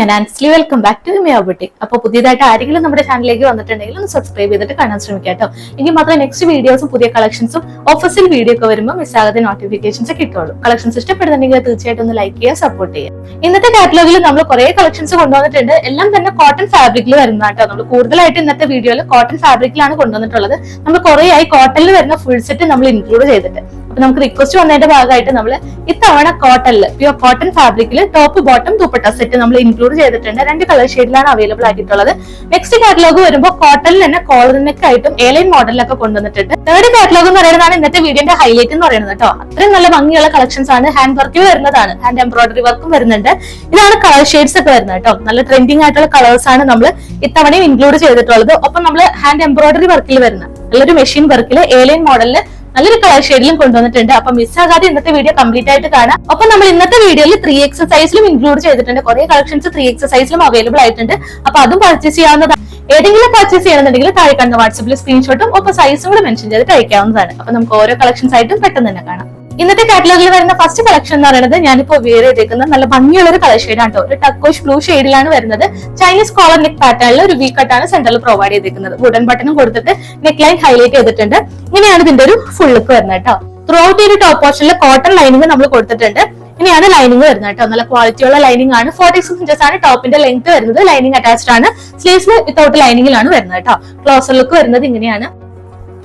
ഞാൻ Ansley. Welcome back to Mia boutique. അപ്പോൾ പുതിയതായിട്ട് ആരെങ്കിലും നമ്മുടെ ചാനലിലേക്ക് വന്നിട്ടുണ്ടെങ്കിൽ ഒന്ന് സബ്സ്ക്രൈബ് ചെയ്തിട്ട് കാണാൻ ശ്രമിക്കാം കേട്ടോ. എങ്കിൽ മാത്രമേ നെക്സ്റ്റ് വീഡിയോസും പുതിയ കളക്ഷൻസും ഓഫീസിൽ വീഡിയോ ഒക്കെ വരുമ്പോൾ മിസ്സാകാതെ നോട്ടിഫിക്കേഷൻസ് കിട്ടുള്ളൂ. കളക്ഷൻസ് ഇഷ്ടപ്പെടുന്നുണ്ടെങ്കിൽ തീർച്ചയായിട്ടും ഒന്ന് ലൈക്ക് ചെയ്യുക, സപ്പോർട്ട് ചെയ്യുക. ഇന്നത്തെ കാറ്റലോഗിൽ നമ്മൾ കുറെ കളക്ഷൻസ് കൊണ്ടുവന്നിട്ടുണ്ട്. എല്ലാം തന്നെ കോട്ടൺ ഫാബ്രിക്കിൽ വരുന്നതാട്ടോ. നമ്മൾ കൂടുതലായിട്ട് ഇന്നത്തെ വീഡിയോയിൽ കോട്ടൺ ഫാബ്രിക്കിലാണ് കൊണ്ടുവന്നിട്ടുള്ളത്. നമ്മൾ കുറെ ആയി കോട്ടണിൽ വരുന്ന ഫുൾ സെറ്റ് നമ്മൾ ഇൻക്ലൂഡ് ചെയ്തിട്ട്. അപ്പൊ നമുക്ക് റിക്വസ്റ്റ് വന്നതിന്റെ ഭാഗമായിട്ട് നമ്മൾ ഇത്തവണ കോട്ടണിൽ പ്യൂർ കോട്ടൺ ഫാബ്രിക്കിൽ ടോപ്പ് ബോട്ടം ദുപ്പട്ട സെറ്റ് നമ്മൾ ഇൻക്ലൂഡ് ചെയ്തിട്ടുണ്ട്. 2 കളർ ഷെയ്ഡിലാണ് അവൈലബിൾ ആയിട്ടുള്ളത്. നെക്സ്റ്റ് കാറ്റലോഗ് വരുമ്പോൾ കോട്ടണിൽ തന്നെ കോളർ നെക്ക് ആയിട്ടും എയർലൈൻ മോഡലിലൊക്കെ കൊണ്ടുവന്നിട്ടുണ്ട്. തേർഡ് കാറ്റലോഗ് എന്ന് പറയുന്നതാണ് ഇന്നത്തെ വീഡിയോന്റെ ഹൈലൈറ്റ് എന്ന് പറയുന്നത് കേട്ടോ. അത്രയും നല്ല ഭംഗിയുള്ള കളക്ഷൻസ് ആണ്. ഹാൻഡ് വർക്കിൽ വരുന്നതാണ്, ഹാൻഡ് എംബ്രോയിഡറി വർക്കും വരുന്നുണ്ട്. ഇതാണ് കളർ ഷെയ്ഡ്സ് ഒക്കെ വരുന്നത് കേട്ടോ. നല്ല ട്രെൻഡിങ് ആയിട്ടുള്ള കളേഴ്സ് ആണ് നമ്മൾ ഇത്തവണയും ഇൻക്ലൂഡ് ചെയ്തിട്ടുള്ളത്. ഒപ്പം നമ്മൾ ഹാൻഡ് എംബ്രോയിഡറി വർക്കിൽ വരുന്ന നല്ലൊരു മെഷീൻ വർക്കിൽ എയർലൈൻ മോഡലിൽ നല്ലൊരു കളർ ഷെയ്ഡിലും കൊണ്ടുവന്നിട്ടുണ്ട്. അപ്പൊ മിസ്സാകാതെ ഇന്നത്തെ വീഡിയോ കംപ്ലീറ്റ് ആയിട്ട് കാണാം. അപ്പൊ നമ്മൾ ഇന്നത്തെ വീഡിയോയിൽ 3X സൈസിലും ഇൻക്ലൂഡ് ചെയ്തിട്ടുണ്ട്. കുറെ കളക്ഷൻസ് 3X സൈസിലും അവൈലബിൾ ആയിട്ടുണ്ട്. അപ്പൊ അതും പർച്ചേസ് ചെയ്യാവുന്നതാണ്. ഏതെങ്കിലും പർച്ചേസ് ചെയ്യണമെന്നുണ്ടെങ്കിൽ താഴെ കാണുന്ന വാട്സ്ആപ്പിൽ സ്ക്രീൻഷോട്ടും ഒപ്പം സൈസും കൂടെ മെൻഷൻ ചെയ്തിട്ട് അയക്കാവുന്നതാണ്. അപ്പൊ നമുക്ക് ഓരോ കളക്ഷൻസ് ആയിട്ടും പെട്ടെന്ന് തന്നെ കാണാം. ഇന്നത്തെ കാറ്റലോഗിൽ വരുന്ന ഫസ്റ്റ് കളക്ഷൻ എന്ന് പറയുന്നത് ഞാനിപ്പോ വേറെ ചെയ്തേക്കുന്ന നല്ല ഭംഗിയുള്ള ഒരു കളർ ഷെയ്ഡ് ആണ്. ഒരു ടക്കോഷ് ബ്ലൂ ഷെയ്ഡിലാണ് വരുന്നത്. ചൈനീസ് കോളർ നെക്ക് പാറ്റേണിൽ ഒരു വി കട്ടാണ് സെന്ററിൽ പ്രൊവൈഡ് ചെയ്തിരിക്കുന്നത്. വുഡൻ ബട്ടണും കൊടുത്തിട്ട് നെക്ക് ലൈൻ ഹൈലൈറ്റ് ചെയ്തിട്ടുണ്ട്. ഇങ്ങനെയാണ് ഇതിന്റെ ഒരു ഫുൾ ലുക്ക് വരുന്നത് കേട്ടോ. ത്രൂ ഔട്ട് ഈ ഒരു ടോപ്പ് പോർഷനിൽ കോട്ടൺ ലൈനിങ് നമ്മൾ കൊടുത്തിട്ടുണ്ട്. ഇനിയാണ് ലൈനിങ് വരുന്നത് കേട്ടോ. നല്ല ക്വാളിറ്റിയുള്ള ലൈനിങ് ആണ്. 46 ഇഞ്ചസ് ആണ് ടോപ്പിന്റെ ലെങ്ത് വരുന്നത്. ലൈനിങ് അറ്റാച്ച്ഡ് ആണ്. സ്ലീവ്സ് വിത്തൗട്ട് ലൈനിങ്ങിലാണ് വരുന്നത് കേട്ടോ. ക്ലോസർ ലുക്ക് വരുന്നത് ഇങ്ങനെയാണ്.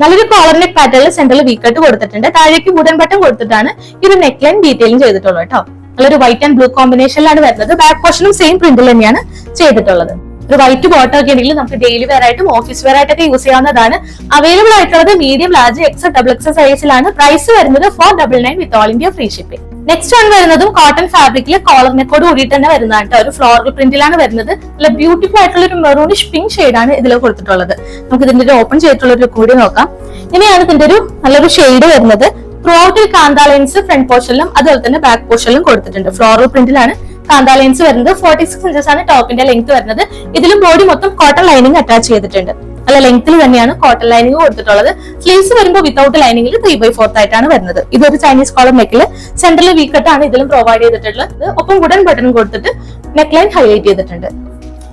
നല്ലൊരു കോളർ നെക്ക് പാറ്റേണിൽ സെന്ററിൽ വീക്കട്ട് കൊടുത്തിട്ടുണ്ട്. താഴേക്ക് വുഡൻ ബട്ടൺ കൊടുത്തിട്ടാണ് ഈ ഒരു നെക്ക് ലൈൻ ഡീറ്റെയിലിംഗ് ചെയ്തിട്ടുള്ളത് കേട്ടോ. നല്ലൊരു വൈറ്റ് ആൻഡ് ബ്ലൂ കോമ്പിനേഷനിലാണ് വരുന്നത്. ബാക്ക് പോർഷനും സെയിം പ്രിന്റിൽ തന്നെയാണ് ചെയ്തിട്ടുള്ളത്. ഒരു വൈറ്റ് ബോട്ടം ഒക്കെ ഉണ്ടെങ്കിൽ നമുക്ക് ഡെയിലി വെയർ ആയിട്ടും ഓഫീസ് വെയർ ആയിട്ടൊക്കെ യൂസ് ചെയ്യാവുന്നതാണ്. അവൈലബിൾ ആയിട്ടുള്ളത് medium, large, X, double X സൈസിലാണ്. പ്രൈസ് വരുന്നത് 499 with all India free shipping. Next ആണ് വരുന്നതും കോട്ടൺ ഫാബ്രിക്കിൽ കോളർ നെക്കോട് കൂടിയിട്ട് തന്നെ വരുന്നതാണ്. ഒരു ഫ്ലോറൽ പ്രിന്റിലാണ് വരുന്നത്. നല്ല ബ്യൂട്ടിഫുൾ ആയിട്ടുള്ള ഒരു മെറൂണിഷ് പിങ്ക് ഷെയ്ഡാണ് ഇതിൽ കൊടുത്തിട്ടുള്ളത്. നമുക്ക് ഇതിന്റെ ഒരു ഓപ്പൺ ചെയ്തിട്ടുള്ള ഒരു കൂടി നോക്കാം. ഇനിയാണ് ഇതിന്റെ ഒരു നല്ലൊരു ഷെയ്ഡ് വരുന്നത്. Throughout kantha lines front പോർഷനിലും അതുപോലെ തന്നെ ബാക്ക് പോർഷനിലും കൊടുത്തിട്ടുണ്ട്. ഫ്ലോറൽ പ്രിന്റിലാണ് കാന്താ ലൈൻസ് വരുന്നത്. 46 ഇഞ്ചസ് ആണ് ടോപ്പിന്റെ ലെങ്ത് വരുന്നത്. ഇതിലും ബോഡി മൊത്തം കോട്ടൺ ലൈനിങ് അറ്റാച്ച് ചെയ്തിട്ടുണ്ട്. നല്ല ലെങ്ത്തിൽ തന്നെയാണ് കോട്ടൺ ലൈനിങ് കൊടുത്തിട്ടുള്ളത്. സ്ലീവ്സ് വരുമ്പോൾ വിത്തൗട്ട് ലൈനിങ്ങിൽ 3/4 ആയിട്ടാണ് വരുന്നത്. ഇതൊരു ചൈനീസ് കോളർ നെക്കിൽ സെന്ററിൽ വീക്കട്ടാണ് ഇതിലും പ്രൊവൈഡ് ചെയ്തിട്ടുള്ളത്. ഒപ്പം വുഡൻ ബട്ടൺ കൊടുത്തിട്ട് നെക്ക് ലൈൻ ഹൈലൈറ്റ് ചെയ്തിട്ടുണ്ട്.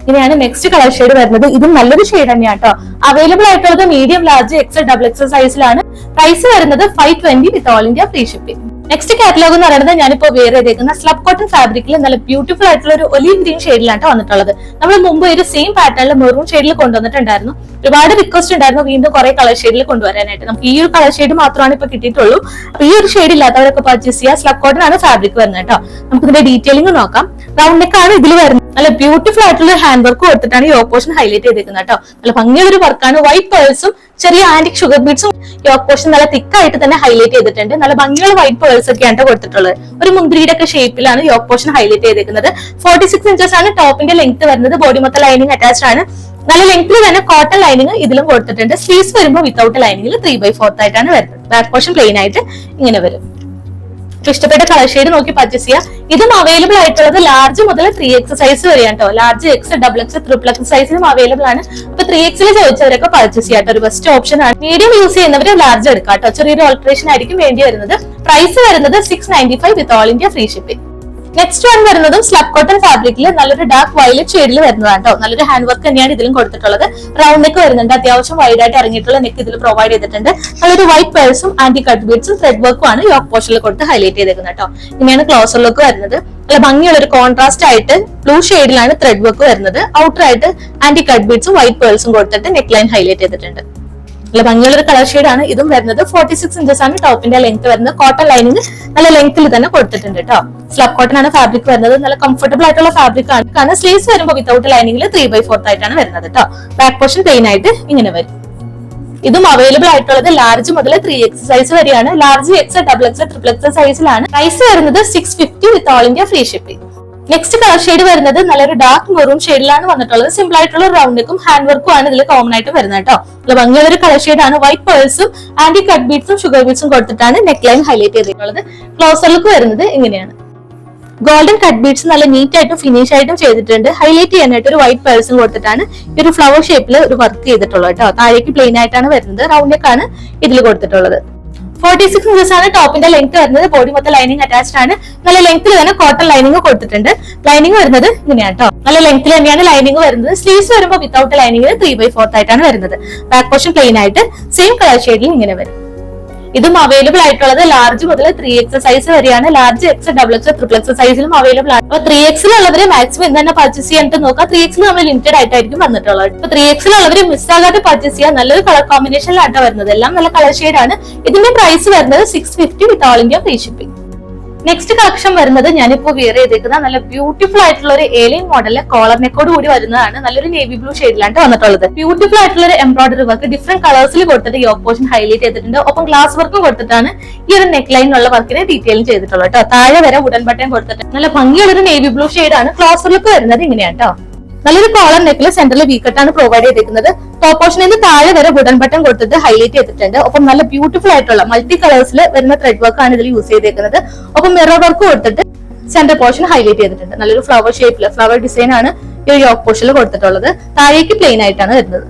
ഇനിയാണ് നെക്സ്റ്റ് കളർ ഷെയ്ഡ് വരുന്നത്. ഇതും നല്ലൊരു ഷെയ്ഡ് തന്നെയാണ് കേട്ടോ. അവൈലബിൾ ആയിട്ടുള്ളത് medium, large, X, double X സൈസിലാണ്. പ്രൈസ് വരുന്നത് 520 with all India free shipping. Next catalogue എന്ന് പറയുന്നത് ഞാനിപ്പോ വേറെ ചെയ്തേക്കുന്ന സ്ലബ് കോട്ടൺ ഫാബ്രിക്കിൽ നല്ല ബ്യൂട്ടിഫുൾ ആയിട്ടുള്ള ഒരു ഒലീവ് ഗ്രീൻ ഷെയ്ഡിലാണ് വന്നിട്ടുള്ളത്. നമ്മൾ മുമ്പ് ഒരു സെയിം പാറ്റേണിൽ മെറൂൺ ഷെയ്ഡിൽ കൊണ്ടുവന്നിട്ടുണ്ടായിരുന്നു. ഒരുപാട് റിക്വസ്റ്റ് ഉണ്ടായിരുന്നു വീണ്ടും കുറെ കളർ ഷെയ്ഡിൽ കൊണ്ടുവരാനായിട്ട്. നമുക്ക് ഈ ഒരു കളർ ഷെയ്ഡ് മാത്രമാണ് ഇപ്പൊ കിട്ടിയിട്ടുള്ളൂ. അപ്പൊ ഈ ഒരു ഷെയ്ഡ് ഇല്ലാത്തവരൊക്കെ പർച്ചേസ് ചെയ്യുക. സ്ലബ് കോട്ടൺ ആണ് ഫാബ്രിക് വരുന്നത് കേട്ടോ. നമുക്ക് ഇതിന്റെ ഡീറ്റെയിലിംഗ് നോക്കാം. റൗണ്ട് നെക്ക് ആണ് ഇതിൽ വരുന്നത്. നല്ല ബ്യൂട്ടിഫുൾ ആയിട്ടുള്ള ഹാൻഡ് വർക്ക് കൊടുത്തിട്ടാണ് ഈ യോക്ക് പോർഷൻ ഹൈലൈറ്റ് ചെയ്തിരിക്കുന്നത് കേട്ടോ. നല്ല ഭംഗിയുള്ള ഒരു വർക്കാണ്. വൈറ്റ് പേൾസും ചെറിയ ആന്റിക് ഷുഗർ ബീഡ്സും യോക്ക് പോർഷൻ നല്ല തിക്കായിട്ട് തന്നെ ഹൈലൈറ്റ് ചെയ്തിട്ടുണ്ട്. നല്ല ഭംഗിയുള്ള വൈറ്റ് പേൾസ് ഒക്കെയാണ് കൊടുത്തിട്ടുള്ളത്. ഒരു മുന്തിരിയുടെ ഒക്കെ ഷേപ്പിലാണ് യോക്ക് പോർഷൻ ഹൈലൈറ്റ് ചെയ്തിരിക്കുന്നത്. 46 ഇഞ്ചസ് ആണ് ടോപ്പിന്റെ ലെങ്ത് വരുന്നത്. ബോഡി മൊത്തം ലൈനിങ് അറ്റാച്ച്ഡ് ആണ്. നല്ല ലെങ്ത്തിൽ തന്നെ കോട്ടൺ ലൈനിങ് ഇതിലും കൊടുത്തിട്ടുണ്ട്. സ്ലീവ്സ് വരുമ്പോൾ വിത്തൗട്ട് ലൈനിങ്ങിൽ 3/4 ആയിട്ടാണ് വരുന്നത്. ബാക്ക് പോർഷൻ പ്ലെയിൻ ആയിട്ട് ഇങ്ങനെ വരും. ഇഷ്ടപ്പെട്ട കളർ ഷെയ്ഡ് നോക്കി പർച്ചേസ് ചെയ്യാം. ഇതും അവൈലബിൾ ആയിട്ടുള്ളത് ലാർജ് മുതൽ 3X സൈസ് വരെയാണ് കേട്ടോ. Large, X, double X, triple X സൈസിലും അവൈലബിൾ ആണ്. അപ്പൊ 3Xൽ ചോദിച്ചവരൊക്കെ പർച്ചേസ് ചെയ്യാട്ടോ. ഒരു ബെസ്റ്റ് ഓപ്ഷൻ ആണ്. മീഡിയം യൂസ് ചെയ്യുന്നവർ ലാർജ് എടുക്കാം കേട്ടോ. ചെറിയൊരു ഓൾട്ടറേഷൻ ആയിരിക്കും വേണ്ടി വരുന്നത്. പ്രൈസ് വരുന്നത് 695 വിത്ത് all India free shipping. Next one വരുന്നതും സ്ലബ് കോട്ടൺ ഫാബ്രിക്കിൽ നല്ലൊരു ഡാർക്ക് വയലറ്റ് ഷെയ്ഡിൽ വരുന്നതാണ് കേട്ടോ. നല്ലൊരു ഹാൻഡ് വർക്ക് തന്നെയാണ് ഇതിലും കൊടുത്തിട്ടുള്ളത്. റൗണ്ട് നെക്ക് വരുന്നുണ്ട്. അത്യാവശ്യം വൈഡ് ആയിട്ട് ഇറങ്ങിയിട്ടുള്ള നെക്ക് ഇതിൽ പ്രൊവൈഡ് ചെയ്തിട്ടുണ്ട്. നല്ലൊരു വൈറ്റ് പേഴ്സും ആന്റി കട്ട് ബീഡ്സും ത്രെഡ് വർക്കും ആണ് യോക്ക് പോർഷനിൽ കൊടുത്ത് ഹൈലൈറ്റ് ചെയ്തേക്കുന്നത് കേട്ടോ. ഇങ്ങനെയാണ് ക്ലോസർ ലുക്ക് വരുന്നത്. നല്ല ഭംഗിയുള്ള ഒരു കോൺട്രാസ്റ്റ് ആയിട്ട് ബ്ലൂ ഷെയ്ഡിലാണ് ത്രെഡ് വർക്ക് വരുന്നത്. ഔട്ടർ ആയിട്ട് ആന്റി കട്ട് ബീഡ്സും വൈറ്റ് പേഴ്സും കൊടുത്തിട്ട് നെക്ക് ലൈൻ ഹൈലൈറ്റ് ചെയ്തിട്ടുണ്ട്. നല്ല ഭംഗിയുള്ള ഒരു കളർ ഷെയ്ഡ് ആണ് ഇതും വരുന്നത്. 46 ഇഞ്ചസ് ആണ് ടോപ്പിന്റെ ലെങ്ത് വരുന്നത്. കോട്ടൺ ലൈനിങ് നല്ല ലെങ്ത്തിൽ തന്നെ കൊടുത്തിട്ടുണ്ട് കേട്ടോ. സ്ലബ് കോട്ടൺ ആണ് ഫാബ്രിക് വരുന്നത്. നല്ല കംഫർട്ടബിൾ ആയിട്ടുള്ള ഫാബ്രിക് ആണ്. കാരണം സ്ലീവ്സ് വരുമ്പോൾ വിത്തൗട്ട് ലൈനിങ്ങിൽ 3/4 ആയിട്ടാണ് വരുന്നത് കേട്ടോ. ബാക്ക് പോർഷൻ പ്ലെയിൻ ആയിട്ട് ഇങ്ങനെ വരും. ഇതും അവൈലബിൾ ആയിട്ടുള്ളത് ലാർജ് മുതൽ 3X സൈസ് വരെയാണ്. Large, X, double X, triple X സൈസിലാണ്. പ്രൈസ് വരുന്നത് 650 with all India free shipping. Next colour shade വരുന്നത് നല്ലൊരു ഡാർക്ക് മെറൂൺ ഷെയ്ഡിലാണ് വന്നിട്ടുള്ളത്. സിമ്പിൾ ആയിട്ടുള്ള റൗണ്ട് നെക്കും ഹാൻഡ് വർക്കും ആണ് ഇതിൽ കോമൺ ആയിട്ട് വരുന്നത് കേട്ടോ. നല്ല ഭംഗിയുള്ള ഒരു കളർ ഷെയ്ഡാണ്. വൈറ്റ് പേഴ്സും ആന്റി കട്ട് ബീഡ്സും ഷുഗർ ബീഡ്സും കൊടുത്തിട്ടാണ് നെക്ക് ലൈൻ ഹൈലൈറ്റ് ചെയ്തിട്ടുള്ളത്. ക്ലോസർ ലുക്ക് വരുന്നത് ഇങ്ങനെയാണ്. ഗോൾഡൻ കട്ട് ബീഡ്സ് നല്ല നീറ്റ് ആയിട്ടും ഫിനിഷ് ആയിട്ടും ചെയ്തിട്ടുണ്ട്. ഹൈലൈറ്റ് ചെയ്യാനായിട്ട് ഒരു വൈറ്റ് പേഴ്സും കൊടുത്തിട്ടാണ് ഈ ഒരു ഫ്ലവർ ഷേപ്പിൽ ഒരു വർക്ക് ചെയ്തിട്ടുള്ളത് കേട്ടോ. താഴേക്ക് പ്ലെയിൻ ആയിട്ടാണ് വരുന്നത്. റൗണ്ട് നെക്ക് ആണ് ഇതിൽ കൊടുത്തിട്ടുള്ളത്. 46 inches ആണ് ടോപ്പിന്റെ ലെങ്ത് വരുന്നത്. ബോഡി മൊത്തം ലൈനിങ് അറ്റാച്ച്ഡ് ആണ്. നല്ല ലെങ്ത്തിൽ തന്നെ കോട്ടൺ ലൈനിങ് കൊടുത്തിട്ടുണ്ട്. ലൈനിങ് വരുന്നത് ഇങ്ങനെയാണ് കേട്ടോ. നല്ല ലെങ്ത്തിൽ തന്നെയാണ് ലൈനിങ് വരുന്നത്. സ്ലീവ്സ് വരുമ്പോൾ വിത്തൗട്ട് ലൈനിങ് 3/4 ആയിട്ടാണ് വരുന്നത്. ബാക്ക് പോർഷൻ പ്ലെയിൻ ആയിട്ട് സെയിം കളർ ഷെയ്ഡിൽ ഇങ്ങനെ വരും. ഇതും അവൈലബിൾ ആയിട്ടുള്ളത് ലാർജ് മുതൽ 3X സൈസ് വരെയാണ്. Large X, double X, triple X സൈസിലും അവൈലബിൾ ആണ്. അപ്പൊ 3X ഉള്ളവര് മാക്സിമം ഇന്ന് തന്നെ പർച്ചേസ് ചെയ്യാനായിട്ട് നോക്കാം. 3X നമ്മൾ ലിമിറ്റഡ് ആയിട്ടായിരിക്കും വന്നിട്ടുള്ളത്. അപ്പൊ 3X ഉള്ളവര് മിസ്സാകാതെ പർച്ചേസ് ചെയ്യാൻ നല്ലൊരു കളർ കോമ്പിനേഷനിലാട്ടോ വരുന്നത്. എല്ലാം നല്ല കളർ ഷെയ്ഡ് ആണ്. ഇതിന്റെ പ്രൈസ് വരുന്നത് 650 with all India free shipping. Next collection വരുന്നത് ഞാനിപ്പോ വിയർ ചെയ്തേക്കുന്ന നല്ല ബ്യൂട്ടിഫുൾ ആയിട്ടുള്ള ഒരു ഏലിയൻ മോഡലിലെ കോളർ നെക്കോട് കൂടി വരുന്നതാണ്. നല്ലൊരു നേവി ബ്ലൂ ഷെയ്ഡിലാണ് വന്നിട്ടുള്ളത്. ബ്യൂട്ടിഫുൾ ആയിട്ടുള്ള ഒരു എംബ്രോയിഡറി വർക്ക് ഡിഫറെന്റ് കളേഴ്സിൽ കൊടുത്തിട്ട് യോക്ക് പോർഷൻ ഹൈലൈറ്റ് ചെയ്തിട്ടുണ്ട്. ഒപ്പം ഗ്ലാസ് വർക്കും കൊടുത്തിട്ടാണ് ഈ ഒരു നെക്ക് ലൈനിലുള്ള വർക്കിനെ ഡീറ്റെയിലും ചെയ്തിട്ടുള്ളത് കേട്ടോ. താഴെ വരെ വുഡൻ ബട്ടൺ കൊടുത്തിട്ട് നല്ല ഭംഗിയുള്ള ഒരു നേവി ബ്ലൂ ഷെയ്ഡാണ്. ക്ലോസർ ലുക്ക് വരുന്നത് ഇങ്ങനെയാണ് കേട്ടോ. നല്ലൊരു കോളർ നെക്കിൽ സെന്ററിൽ വീക്കട്ടാണ് പ്രൊവൈഡ് ചെയ്തിരിക്കുന്നത്. ടോപ്പ് പോർഷനിൽ നിന്ന് താഴെ വരെ വുഡൻ ബട്ടൺ കൊടുത്തിട്ട് ഹൈലൈറ്റ് ചെയ്തിട്ടുണ്ട്. ഒപ്പം നല്ല ബ്യൂട്ടിഫുൾ ആയിട്ടുള്ള മൾട്ടി കളേഴ്സിൽ വരുന്ന ത്രെഡ് വർക്ക് ആണ് ഇതിൽ യൂസ് ചെയ്തേക്കുന്നത്. ഒപ്പം മിറർ വർക്ക് കൊടുത്തിട്ട് സെന്റർ പോർഷൻ ഹൈലൈറ്റ് ചെയ്തിട്ടുണ്ട്. നല്ലൊരു ഫ്ലവർ ഷേപ്പില് ഫ്ലവർ ഡിസൈൻ ആണ് ഈ ഒരു യോക്ക് പോർഷനിൽ കൊടുത്തിട്ടുള്ളത്. താഴേക്ക് പ്ലെയിൻ ആയിട്ടാണ് വരുന്നത്.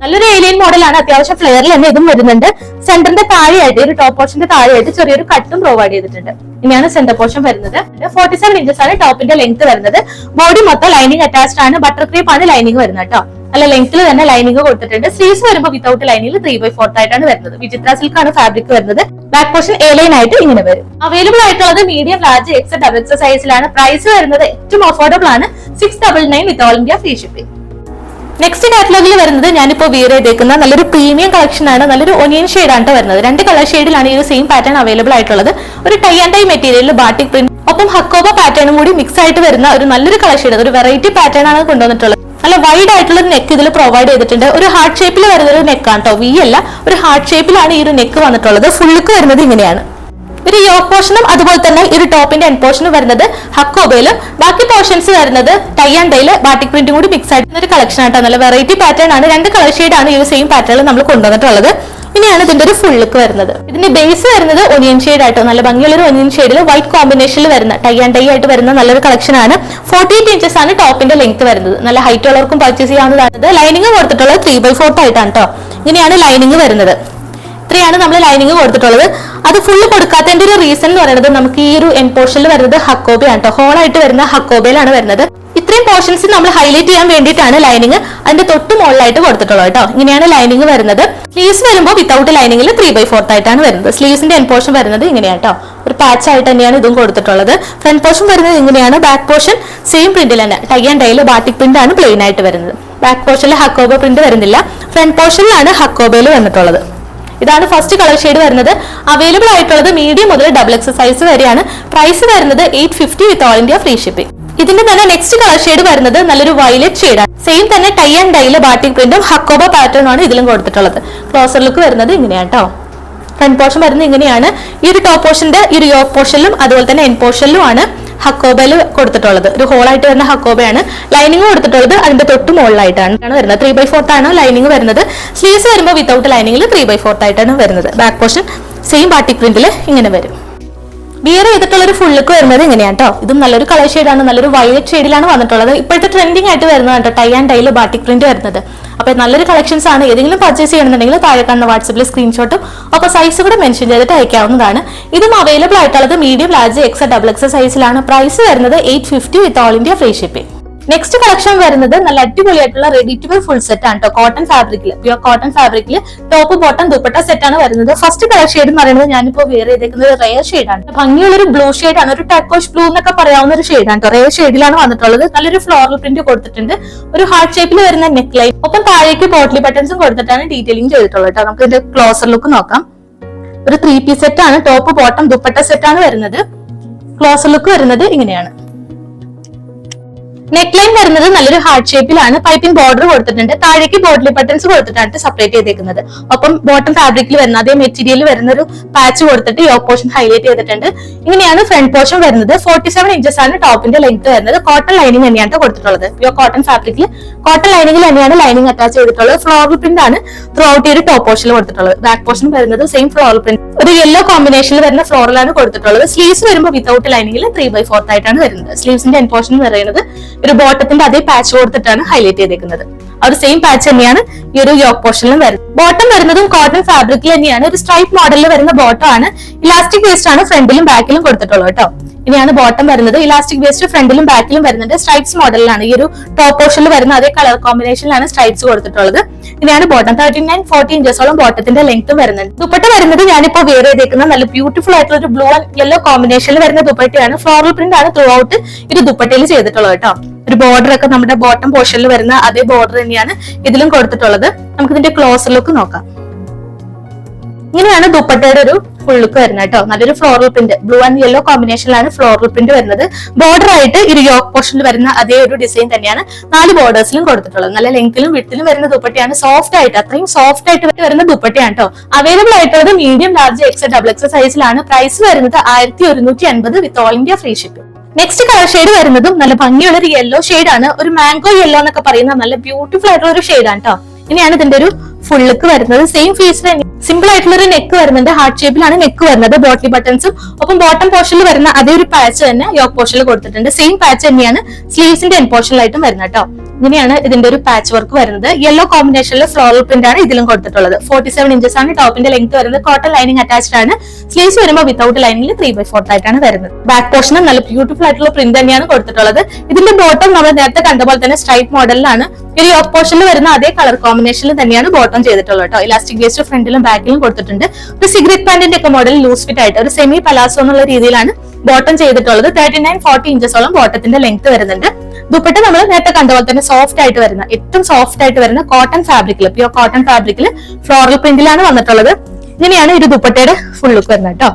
നല്ലൊരു ഏലിയൻ മോഡലാണ്. അത്യാവശ്യം ഫ്ലെയറിൽ തന്നെ ഇതും വരുന്നുണ്ട്. സെന്ററിന്റെ താഴെയായിട്ട് ഒരു ടോപ്പ് പോർഷന്റെ താഴെയായിട്ട് ചെറിയൊരു കട്ടും പ്രൊവൈഡ് ചെയ്തിട്ടുണ്ട്. ഇനിയാണ് സെന്റർ പോർഷൻ വരുന്നത്. 47 inches ആണ് ടോപ്പിന്റെ ലെങ്ത് വരുന്നത്. ബോഡി മൊത്തം ലൈനിങ് അറ്റാച്ച്ഡ് ആണ്. ബട്ടർ ക്രീപ്പ് ആണ് ലൈനിങ് വരുന്നത് കേട്ടോ. നല്ല ലെങ്ത്തിൽ തന്നെ ലൈനിങ് കൊടുത്തിട്ടുണ്ട്. സ്ലീവ്സ് വരുമ്പോൾ വിത്തൗട്ട് ലൈനിൽ 3/4 ആയിട്ടാണ് വരുന്നത്. വിചിത്ര സിൽക്ക് ആണ് ഫാബ്രിക് വരുന്നത്. ബാക്ക് പോർഷൻ എ ലൈൻ ആയിട്ട് ഇങ്ങനെ വരും. അവൈലബിൾ ആയിട്ടുള്ളത് medium, large, X, double X സൈസിലാണ്. പ്രൈസ് വരുന്നത് ഏറ്റവും അഫോർഡബിൾ ആണ് 699 with all India free shipping. Next കാറ്റലോഗിൽ വരുന്നത് ഞാനിപ്പോ വിയർ ചെയ്തേക്കുന്ന നല്ലൊരു പ്രീമിയം കളക്ഷൻ ആണ്. നല്ലൊരു ഒനിയൻ ഷെയ്ഡ് ആണ് വരുന്നത്. 2 കളർ ഷെയ്ഡിലാണ് ഈ ഒരു സെയിം പാറ്റേൺ അവൈലബിൾ ആയിട്ടുള്ളത്. ഒരു ടൈ ആൻഡ് ടൈ മെറ്റീരിയലിൽ ബാട്ടിക് പ്രിന്റ് ഒപ്പം ഹക്കോബ പാറ്റേണും കൂടി മിക്സ് ആയിട്ട് വരുന്ന ഒരു നല്ലൊരു കളർ ഷെയ്ഡ്. ഒരു വെറൈറ്റി പാറ്റേൺ ആണ് കൊണ്ടുവന്നിട്ടുള്ളത്. നല്ല വൈഡ് ആയിട്ടുള്ള ഒരു നെക്ക് ഇതിൽ പ്രൊവൈഡ് ചെയ്തിട്ടുണ്ട്. ഒരു ഹാർട്ട് ഷേപ്പിൽ വരുന്ന ഒരു നെക്കാണ് കേട്ടോ. വി അല്ല, ഒരു ഹാർട്ട് ഷേപ്പിലാണ് ഈ ഒരു നെക്ക് വന്നിട്ടുള്ളത്. ഫുള്ളുക്ക് വരുന്നത് ഇങ്ങനെയാണ്. ഒരു യോക്ക് പോർഷനും അതുപോലെ തന്നെ ഈ ഒരു ടോപ്പിന്റെ എൻഡ് പോർഷനും വരുന്നത് ഹക്കോബയിലും ബാക്കി പോർഷൻസ് വരുന്നത് ടൈ ആൻഡ് ഡൈയില് ബാട്ടിക് പ്രിന്റും കൂടി മിക്സ് ആയിട്ടുള്ള ഒരു കളക്ഷൻ ആയിട്ടോ. നല്ല വെറൈറ്റി പാറ്റേൺ ആണ്. 2 കളർ ഷെയ്ഡ് ആണ് ഈ ഒരു സെയിം പാറ്റേണിൽ നമ്മൾ കൊണ്ടുവന്നിട്ടുള്ളത്. ഇനിയാണ് ഇതിന്റെ ഒരു ഫുൾ ലുക്ക് വരുന്നത്. ഇതിന്റെ ബേസ് വരുന്നത് ഒനിയൻ ഷെയ്ഡ് ആയിട്ടോ. നല്ല ഭംഗിയുള്ള ഒരു ഒനിയൻ ഷെയ്ഡിൽ വൈറ്റ് കോമ്പിനേഷനിൽ വരുന്ന ടൈ ആൻഡ് ഡൈ ആയിട്ട് വരുന്ന നല്ലൊരു കളക്ഷൻ ആണ്. 48 inches ആണ് ടോപ്പിന്റെ ലെങ്ത് വരുന്നത്. നല്ല ഹൈറ്റ് ഉള്ളവർക്കും പർച്ചേസ് ചെയ്യാവുന്നതാണ്. ലൈനിങ് കൊടുത്തിട്ടുള്ളത് 3/4 ആയിട്ടാണ് കേട്ടോ. ഇങ്ങനെയാണ് ലൈനിങ് വരുന്നത്. ഇത്രയാണ് നമ്മൾ ലൈനിങ് കൊടുത്തിട്ടുള്ളത്. അത് ഫുള്ള് കൊടുക്കാത്തതിന്റെ ഒരു റീസൺ എന്ന് പറയുന്നത് നമുക്ക് ഈ ഒരു എൻ പോർഷനിൽ വരുന്നത് ഹക്കോബയാണ് കേട്ടോ. ഹോൾ ആയിട്ട് വരുന്ന ഹക്കോബയിലാണ് വരുന്നത്. ഇത്രയും പോർഷൻസ് നമ്മൾ ഹൈലൈറ്റ് ചെയ്യാൻ വേണ്ടിയിട്ടാണ് ലൈനിങ് അതിന്റെ തൊട്ട് മുകളിലായിട്ട് കൊടുത്തിട്ടുള്ളത് കേട്ടോ. ഇങ്ങനെയാണ് ലൈനിങ് വരുന്നത്. സ്ലീവ്സ് വരുമ്പോൾ വിത്തൗട്ട് ലൈനിങ്ങിൽ 3/4 ആയിട്ടാണ് വരുന്നത്. സ്ലീവ്സിന്റെ എൻ പോർഷൻ വരുന്നത് ഇങ്ങനെയാണ് കേട്ടോ. ഒരു പാച്ച് ആയിട്ട് തന്നെയാണ് ഇതും കൊടുത്തിട്ടുള്ളത്. ഫ്രണ്ട് പോർഷൻ വരുന്നത് ഇങ്ങനെയാണ്. ബാക്ക് പോർഷൻ സെയിം പ്രിന്റിൽ തന്നെ ടൈ ആൻഡ് ഡൈയിൽ ബാട്ടിക് പ്രിന്റ് ആണ് പ്ലെയിൻ ആയിട്ട് വരുന്നത്. ബാക്ക് പോർഷനിൽ ഹക്കോബ പ്രിന്റ് വരുന്നില്ല. ഫ്രണ്ട് പോർഷനിലാണ് ഹക്കോബയിൽ വന്നിട്ടുള്ളത്. ഇതാണ് ഫസ്റ്റ് കളർ ഷെയ്ഡ് വരുന്നത്. അവൈലബിൾ ആയിട്ടുള്ളത് മീഡിയം മുതൽ ഡബിൾ എക്സ് സൈസ് വരെയാണ്. പ്രൈസ് വരുന്നത് 850 with all India free shipping. ഇതിന്റെ തന്നെ നെക്സ്റ്റ് കളർ ഷെയ്ഡ് വരുന്നത് നല്ലൊരു വയലറ്റ് ഷെയ്ഡാണ്. സെയിം തന്നെ ടൈ ആൻഡ് ഡൈയില് ബാട്ടിക് പ്രിന്റും ഹക്കോബ പാറ്റേണും ആണ് ഇതിലും കൊടുത്തിട്ടുള്ളത്. ക്ലോസർ ലുക്ക് വരുന്നത് ഇങ്ങനെയാണ് കേട്ടോ. ഫ്രണ്ട് പോർഷൻ വരുന്നത് ഇങ്ങനെയാണ്. ഈ ഒരു ടോപ്പ് പോർഷന്റെ ഈ ഒരു യോക്ക് പോർഷനിലും അതുപോലെ തന്നെ എൻ പോർഷനിലും ആണ് ഹക്കോബയിൽ കൊടുത്തിട്ടുള്ളത്. ഒരു ഹോളായിട്ട് വരുന്ന ഹക്കോബയാണ്. ലൈനിങ് കൊടുത്തിട്ടുള്ളത് അതിന്റെ തൊട്ട് മുകളിലായിട്ടാണ് വരുന്നത്. 3/4 ആണ് ലൈനിങ് വരുന്നത്. സ്ലീവ്സ് വരുമ്പോൾ വിത്തൗട്ട് ലൈനിങ്ങിൽ 3/4 ആയിട്ടാണ് വരുന്നത്. ബാക്ക് പോർഷൻ സെയിം ബാട്ടിക് പ്രിന്റിൽ ഇങ്ങനെ വരും. വിയർ ചെയ്തിട്ടുള്ള ഒരു ഫുൾ ലുക്ക് വരുന്നത് ഇങ്ങനെയാണ് കേട്ടോ. ഇതും നല്ലൊരു കളർ ഷെയ്ഡാണ്. നല്ലൊരു വയലറ്റ് ഷെയ്ഡിലാണ് വന്നിട്ടുള്ളത്. ഇപ്പോഴത്തെ ട്രെൻഡിങ് ആയിട്ട് വരുന്നതാണ് കേട്ടോ ടൈ ആൻഡ് ഡൈയിൽ ബാട്ടിക് പ്രിന്റ് വരുന്നത്. അപ്പൊ നല്ലൊരു കളക്ഷൻസ് ആണ്. ഏതെങ്കിലും പർച്ചേസ് ചെയ്യണമെന്നുണ്ടെങ്കിൽ താഴെ കാണുന്ന വാട്സപ്പിൽ സ്ക്രീൻഷോട്ടും ഒപ്പം സൈസ് കൂടെ മെൻഷൻ ചെയ്തിട്ട് അയക്കാവുന്നതാണ്. ഇതും അവൈലബിൾ ആയിട്ടുള്ളത് medium, large, X, double X സൈസിലാണ്. പ്രൈസ് വരുന്നത് 850 with all India free shipping. Next collection വരുന്നത് നല്ല അടിപൊളിയായിട്ടുള്ള ready to wear full set ആണ് കേട്ടോ. കോട്ടൺ ഫാബ്രിക്കിൽ, പ്യൂർ കോട്ടൺ ഫാബ്രിക്കിൽ ടോപ്പ് ബോട്ടം ദുപ്പട്ട സെറ്റ് ആണ് വരുന്നത്. ഫസ്റ്റ് കളർ ഷെയ്ഡ് എന്ന് പറയുന്നത് ഞാനിപ്പോ വെയർ ചെയ്തേക്കുന്നത് റെയർ ഷെയ്ഡാണ്. ഭംഗിയുള്ള ഒരു ബ്ലൂ ഷെയ്ഡ് ആണ്. ഒരു ടർക്കോഷ് ബ്ലൂ എന്നൊക്കെ പറയാവുന്ന ഒരു ഷെയ്ഡാണ് കേട്ടോ. റെയർ ഷെയ്ഡിലാണ് വന്നിട്ടുള്ളത്. നല്ലൊരു ഫ്ലോറൽ പ്രിന്റ് കൊടുത്തിട്ടുണ്ട്. ഒരു ഹാർട്ട് ഷേപ്പിൽ വരുന്ന നെക്ക് ലൈൻ ഒപ്പം താഴേക്ക് പോട്ട്ലി ബട്ടൺസും കൊടുത്തിട്ടാണ് ഡീറ്റെയിലിംഗ് ചെയ്തിട്ടുള്ളത് കേട്ടോ. നമുക്ക് ഇതിന്റെ ക്ലോസർ ലുക്ക് നോക്കാം. ഒരു 3 പീസ് സെറ്റ് ആണ്. ടോപ്പ് ബോട്ടം ദുപ്പട്ട സെറ്റ് ആണ് വരുന്നത്. ക്ലോസർ ലുക്ക് വരുന്നത് ഇങ്ങനെയാണ്. നെക്ക് ലൈൻ വരുന്നത് നല്ലൊരു ഹാർട്ട് ഷേപ്പിലാണ്. പൈപ്പിംഗ് ബോർഡർ കൊടുത്തിട്ടുണ്ട്. താഴേക്ക് ബോട്ടിൽ ബട്ടൺസ് കൊടുത്തിട്ടാണ് സെപ്പറേറ്റ് ചെയ്തേക്കുന്നത്. ഒപ്പം ബോട്ടം ഫാബ്രിക്കിൽ വരുന്ന അതേ മെറ്റീരിയൽ വരുന്ന ഒരു പാച്ച് കൊടുത്തിട്ട് യോക്ക് പോർഷൻ ഹൈലൈറ്റ് ചെയ്തിട്ടുണ്ട്. ഇങ്ങനെയാണ് ഫ്രണ്ട് പോർഷൻ വരുന്നത്. 47 inches ആണ് ടോപ്പിന്റെ ലെങ്ത് വരുന്നത്. കോട്ടൺ ലൈനിങ് തന്നെയാണ് കൊടുത്തിട്ടുള്ളത്. പ്യൂർ കോട്ടൺ ഫാബ്രിക്കിൽ കോട്ടൺ ലൈനിങ്ങിൽ തന്നെയാണ് ലൈനിങ് അറ്റാച്ച് ചെയ്തിട്ടുള്ളത്. ഫ്ലോറൽ പ്രിന്റ് ആണ് ത്രൂ ഔട്ട് ഈ ഒരു ടോപ്പ് പോർഷനിൽ കൊടുത്തിട്ടുള്ളത്. ബാക്ക് പോർഷൻ വരുന്നത് സെയിം ഫ്ലോറൽ പ്രിന്റ്, ഒരു യെല്ലോ കോമ്പിനേഷനിൽ വരുന്ന ഫ്ലോറലാണ് കൊടുത്തിട്ടുള്ളത്. സ്ലീവ്സ് വരുമ്പോൾ വിത്തൗട്ട് ലൈനിങ്ങിൽ 3/4 ആയിട്ടാണ് വരുന്നത്. സ്ലീവ്സിന്റെ എൻ പോർഷൻ എന്ന് പറയുന്നത് ഒരു ബോട്ടത്തിന്റെ അതേ പാച്ച് കൊടുത്തിട്ടാണ് ഹൈലൈറ്റ് ചെയ്തേക്കുന്നത്. ആ ഒരു സെയിം പാച്ച് തന്നെയാണ് ഈ ഒരു യോക്ക് പോർഷനിലും വരുന്നത്. ബോട്ടം വരുന്നതും കോട്ടൺ ഫാബ്രിക്കിൽ തന്നെയാണ്. ഒരു സ്ട്രൈപ്പ് മോഡലിൽ വരുന്ന ബോട്ടം ആണ്. ഇലാസ്റ്റിക് വേസ്റ്റ് ആണ് ഫ്രണ്ടിലും ബാക്കിലും കൊടുത്തിട്ടുള്ളത് കേട്ടോ. ഇനിയാണ് ബോട്ടം വരുന്നത്. ഇലാസ്റ്റിക് വേസ്റ്റ് ഫ്രണ്ടിലും ബാക്കിലും വരുന്നുണ്ട്. സ്ട്രൈപ്സ് മോഡലിലാണ്. ഈ ഒരു ടോപ്പ് പോർഷനിൽ വരുന്ന അതേ കളർ കോമ്പിനേഷനിലാണ് സ്ട്രൈപ്സ് കൊടുത്തിട്ടുള്ളത്. ഇനിയാണ് ബോട്ടം 39-40 ഇഞ്ചസോളം ബോട്ടത്തിന്റെ ലെങ്ത് വരുന്നുണ്ട്. ദുപ്പട്ട വരുന്നത് ഞാനിപ്പോ വെയർ ചെയ്തേക്കുന്ന നല്ല ബ്യൂട്ടിഫുൾ ആയിട്ടുള്ള ഒരു ബ്ലൂ ആൻഡ് യെല്ലോ കോമ്പിനേഷനിൽ വരുന്ന ദുപ്പട്ടയാണ്. ഫ്ലോറൽ പ്രിന്റ് ആണ് ത്രൂ ഔട്ട് ഇത് ദുപ്പട്ടയിൽ ചെയ്തിട്ടുള്ളത് കേട്ടോ. ഒരു ബോർഡർ ഒക്കെ നമ്മുടെ ബോട്ടം പോർഷനിൽ വരുന്ന അതേ ബോർഡർ തന്നെയാണ് ഇതിലും കൊടുത്തിട്ടുള്ളത്. നമുക്ക് ഇതിന്റെ ക്ലോസർ ലുക്ക് നോക്കാം. ഇങ്ങനെയാണ് ദുപ്പട്ടയുടെ ഒരു ഫുൾ ലുക്ക് വരുന്നത് കേട്ടോ. നല്ലൊരു floral print, blue and yellow കോമ്പിനേഷനിലാണ് ഫ്ലോറൽ പ്രിന്റ് വരുന്നത്. ബോർഡർ ആയിട്ട് ഈ യോക്ക് പോർഷനിൽ വരുന്ന അതേ ഒരു ഡിസൈൻ തന്നെയാണ് 4 ബോർഡേഴ്സിലും കൊടുത്തിട്ടുള്ളത്. നല്ല ലെങ്ത്തിലും വിഡ്ത്തിലും വരുന്ന ദുപ്പട്ടയാണ്. സോഫ്റ്റ് ആയിട്ട്, അത്രയും സോഫ്റ്റ് ആയിട്ട് വരുന്ന ദുപ്പട്ടയാണ് കേട്ടോ. അവൈലബിൾ ആയിട്ടുള്ളത് medium, large, X, double X സൈസിലാണ്. പ്രൈസ് വരുന്നത് 1150 with all India free shipping. Next colour shade വരുന്നതും നല്ല ഭംഗിയുള്ള ഒരു യെല്ലോ ഷെയ്ഡ് ആണ്. ഒരു മാംഗോ യെല്ലോ എന്നൊക്കെ പറയുന്ന നല്ല ബ്യൂട്ടിഫുൾ ആയിട്ടുള്ള ഒരു ഷെയ്ഡ് ആണ് കേട്ടോ. ഇനിയാണ് ഇതിന്റെ ഒരു ഫുൾ ലുക്ക് വരുന്നത്. സെയിം ഫീസിൽ സിമ്പിൾ ആയിട്ടുള്ള ഒരു നെക്ക് വരുന്നുണ്ട്. ഹാർട്ട് ഷേപ്പിലാണ് നെക്ക് വരുന്നത്. ബോട്ടി ബട്ടൺസും ഒപ്പം ബോട്ടം പോർഷനിൽ വരുന്ന അതേ ഒരു പാച്ച് തന്നെ യോക്ക് പോർഷനിൽ കൊടുത്തിട്ടുണ്ട്. സെയിം പാച്ച് തന്നെയാണ് സ്ലീവ്സിന്റെ എൻ പോർഷനിലായിട്ടും വരുന്നത് കേട്ടോ. ഇങ്ങനെയാണ് ഇതിന്റെ ഒരു പാച്ച് വർക്ക് വരുന്നത്. യെല്ലോ കോമ്പിനേഷനിൽ ഫ്ലോറൽ പ്രിന്റ് ആണ് ഇതിലും കൊടുത്തിട്ടുള്ളത്. 47 ഇഞ്ചസ് ആണ് ടോപ്പിന്റെ ലെങ്ത് വരുന്നത്. കോട്ടൺ ലൈനിങ് അറ്റാച്ച്ഡ് ആണ്. സ്ലീവ്സ് വരുമ്പോൾ വിത്തൗട്ട് ലൈനിങ്ങിൽ 3/4 ആയിട്ടാണ് വരുന്നത്. ബാക്ക് പോർഷനും നല്ല ബ്യൂട്ടിഫുൾ ആയിട്ടുള്ള പ്രിന്റ് തന്നെയാണ് കൊടുത്തിട്ടുള്ളത്. ഇതിന്റെ ബോട്ടം നമ്മൾ നേരത്തെ കണ്ട പോലെ തന്നെ സ്ട്രൈപ്പ് മോഡലിലാണ്. ഈ യോക്ക് പോർഷനിൽ വരുന്ന അതേ കളർ കോമ്പിനേഷനിൽ തന്നെയാണ് ബോട്ടം ചെയ്തിട്ടുള്ളത് കേട്ടോ. ഇലാസ്റ്റിക് വേസ്റ്റ് ഫ്രണ്ടിലും ബാക്കിലും കൊടുത്തിട്ടുണ്ട്. ഒരു സിഗരറ്റ് പാന്റിന്റെ ഒക്കെ മോഡൽ ലൂസ് ഫിറ്റ് ആയിട്ട് ഒരു സെമി പലാസോ എന്നുള്ള രീതിയിലാണ് ബോട്ടം ചെയ്തിട്ടുള്ളത്. 39-40 ഇഞ്ചസോളം ബോട്ടത്തിന്റെ ലെങ്ത് വരുന്നുണ്ട്. ദുപ്പട്ട നമ്മൾ നേരത്തെ കണ്ട പോലെ തന്നെ സോഫ്റ്റ് ആയിട്ട് വരുന്ന, ഏറ്റവും സോഫ്റ്റ് ആയിട്ട് വരുന്ന കോട്ടൺ ഫാബ്രിക്കിൽ, പ്യൂർ കോട്ടൺ ഫാബ്രിക്കിൽ ഫ്ലോറൽ പ്രിന്റിലാണ് വന്നിട്ടുള്ളത്. ഇങ്ങനെയാണ് ഒരു ദുപ്പട്ടയുടെ ഫുൾ ലുക്ക് വരുന്നത് കേട്ടോ.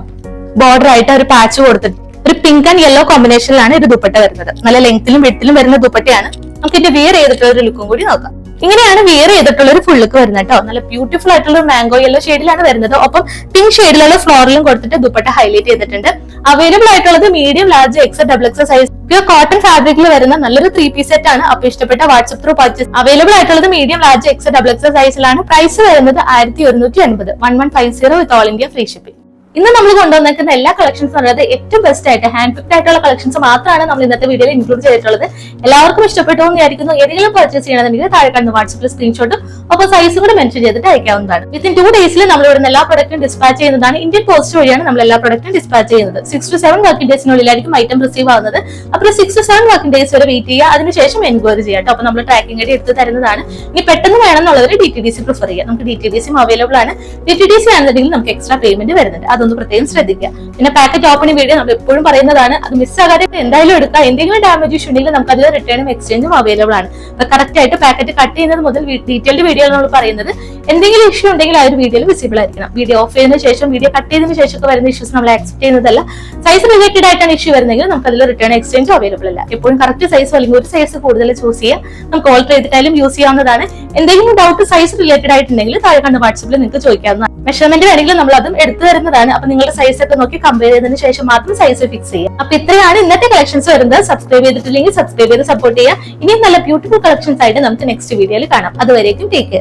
ബോർഡർ ആയിട്ട് ഒരു പാച്ച് കൊടുത്തിട്ട് ഒരു പിങ്ക് ആൻഡ് യെല്ലോ കോമ്പിനേഷനിലാണ് ഇത് ദുപ്പട്ട വരുന്നത്. നല്ല ലെങ്ത്തിലും വിഡ്ത്തിലും വരുന്ന ദുപ്പട്ടയാണ്. നമുക്ക് ഇതിന്റെ വിയർ ചെയ്തിട്ടുള്ള ഒരു ലുക്കും കൂടി നോക്കാം. ഇങ്ങനെയാണ് വിയർ ചെയ്തിട്ടുള്ള ഒരു ഫുൾ ലുക്ക് വരുന്നത് കേട്ടോ. നല്ല ബ്യൂട്ടിഫുൾ ആയിട്ടുള്ള ഒരു മാംഗോ യെല്ലോ ഷെയ്ഡിലാണ് വരുന്നത്. ഒപ്പം പിങ്ക് ഷെയ്ഡിലുള്ള ഫ്ലോറിലും കൊടുത്തിട്ട് ദുപ്പട്ട ഹൈലൈറ്റ് ചെയ്തിട്ടുണ്ട്. അവൈലബിൾ ആയിട്ടുള്ളത് medium, large, X, double X size pure cotton ഫാബ്രിക്കിൽ വരുന്ന നല്ലൊരു 3 പീസ് സെറ്റ് ആണ്. അപ്പൊ ഇഷ്ടപ്പെട്ട വാട്സ്ആപ്പ് ത്രൂ പർച്ചേസ്. അവൈലബിൾ ആയിട്ടുള്ളത് medium, large, X, double X സൈസിലാണ്. പ്രൈസ് വരുന്നത് 1150 1150 with all India free shipping. ഇന്ന് നമ്മൾ കൊണ്ടുവന്നിരിക്കുന്ന എല്ലാ കളക്ഷൻസും ഉള്ളത് ഏറ്റവും ബെസ്റ്റ് ആയിട്ട് ഹാൻഡ് പിക്ഡ് ആയിട്ടുള്ള കളക്ഷൻസ് മാത്രമാണ് നമ്മൾ ഇന്നത്തെ വീഡിയോയിൽ ഇൻക്ലൂഡ് ചെയ്തിട്ടുള്ളത്. എല്ലാവർക്കും ഇഷ്ടപ്പെട്ടു എന്ന് വിചാരിക്കുന്നു. ഏതെങ്കിലും പർച്ചേസ് ചെയ്യണമെങ്കിൽ താഴെ കാണുന്ന വാട്സ്ആപ്പിൽ സ്ക്രീൻഷോട്ടും ഒപ്പം സൈസും കൂടെ മെൻഷൻ ചെയ്തിട്ട് അയക്കാവുന്നതാണ്. വിത്തിൻ 2 ഡേയ്സിൽ നമ്മൾ ഇവിടുന്ന് എല്ലാ പ്രൊഡക്റ്റും ഡിസ്പാച്ച് ചെയ്യുന്നതാണ്. ഇന്ത്യൻ പോസ്റ്റ് വഴിയാണ് നമ്മൾ എല്ലാ പ്രൊഡക്റ്റും ഡിസ്പാച്ച് ചെയ്യുന്നത്. 6 to 7 വർക്കിംഗ് ഡേയ്സിനുള്ളിലായിരിക്കും ഐറ്റം റിസീവ് ആവുന്നത്. അപ്പോൾ 6 to 7 വർക്കിംഗ് ഡേയ്സ് വരെ വെയിറ്റ് ചെയ്യുക. അതിനുശേഷം എൻക്വയറി ചെയ്യാം. അപ്പൊ നമ്മൾ ട്രാക്കിംഗ് ഐഡി എടുത്ത് തരുന്നതാണ്. ഇനി പെട്ടെന്ന് വേണമെന്നുള്ളവർ DTDC പ്രിഫർ ചെയ്യാം. നമുക്ക് DTDCയും അവൈലബിൾ ആണ്. DTDC ആണെന്നുണ്ടെങ്കിൽ നമുക്ക് എക്സ്ട്രാ പേയ്മെന്റ് വരുന്നുണ്ട്. അതൊന്ന് പ്രത്യേകം ശ്രദ്ധിക്കുക. പിന്നെ പാക്കറ്റ് ഓപ്പണിംഗ് വീഡിയോ നമ്മൾ എപ്പോഴും പറയുന്നതാണ്. അത് മിസ്സാകാതെ എന്തായാലും എടുക്കാം. എന്തെങ്കിലും ഡാമേജ് ഇഷ്യൂ ഉണ്ടെങ്കിൽ നമുക്ക് അതിൽ റിട്ടേണും എക്സ്ചേഞ്ചും അവൈലബിൾ ആണ്. അപ്പൊ കറക്റ്റ് ആയിട്ട് പാക്കറ്റ് കട്ട് ചെയ്യുന്നത് മുതൽ ഡീറ്റെയിൽഡ് വീഡിയോ നമ്മൾ പറയുന്നത്. എന്തെങ്കിലും ഇഷ്യൂ ഉണ്ടെങ്കിൽ ആ ഒരു വീഡിയോയിൽ വിസിബിൾ ആയിരിക്കണം. വീഡിയോ ഓഫ് ചെയ്തതിനു ശേഷം, വീഡിയോ കട്ട് ചെയ്തതിനു ശേഷം ഒക്കെ വരുന്ന ഇഷ്യൂസ് നമ്മൾ ആക്സെപ്റ്റ് ചെയ്യുന്നതല്ല. സൈസ് റിലേറ്റഡ് ആയിട്ടാണ് ഇഷ്യൂ വരുന്നെങ്കിൽ നമുക്ക് അതിൽ റിട്ടേൺ എക്സ്ചേഞ്ച് അവൈലബിൾ അല്ല. എപ്പോഴും കറക്റ്റ് സൈസ് അല്ലെങ്കിൽ ഒരു സൈസ് കൂടുതൽ ചൂസ് ചെയ്യാം. നമുക്ക് ഓൾട്ടർ ചെയ്തിട്ടായാലും യൂസ് ചെയ്യാവുന്നതാണ്. എന്തെങ്കിലും ഡൗട്ട് സൈസ് റിലേറ്റഡ് ആയിട്ടുണ്ടെങ്കിൽ താഴെ കണ്ട വാട്സ്ആപ്പിൽ നിങ്ങൾക്ക് ചോദിക്കാവുന്നതാണ്. മെഷർമെന്റ് വേണമെങ്കിൽ നമ്മൾ അതും എടുത്തു തരുന്നതാണ്. അപ്പൊ നിങ്ങളുടെ സൈസ് ഒക്കെ നോക്കി കമ്പയർ ചെയ്തതിനു ശേഷം മാത്രം സൈസ് ഫിക്സ് ചെയ്യാം. അപ്പൊ ഇത്രയാണ് ഇന്നത്തെ കളക്ഷൻസ് വരുന്നത്. സബ്സ്ക്രൈബ് ചെയ്തിട്ടില്ലെങ്കിൽ സബ്സ്ക്രൈബ് ചെയ്ത് സപ്പോർട്ട് ചെയ്യുക. ഇനിയും നല്ല ബ്യൂട്ടിഫുൾ കളക്ഷൻസ് ആയിട്ട് നമുക്ക് നെക്സ്റ്റ് വീഡിയോയിൽ കാണാം. അതുവരേക്കും ടേക്ക് കെയർ.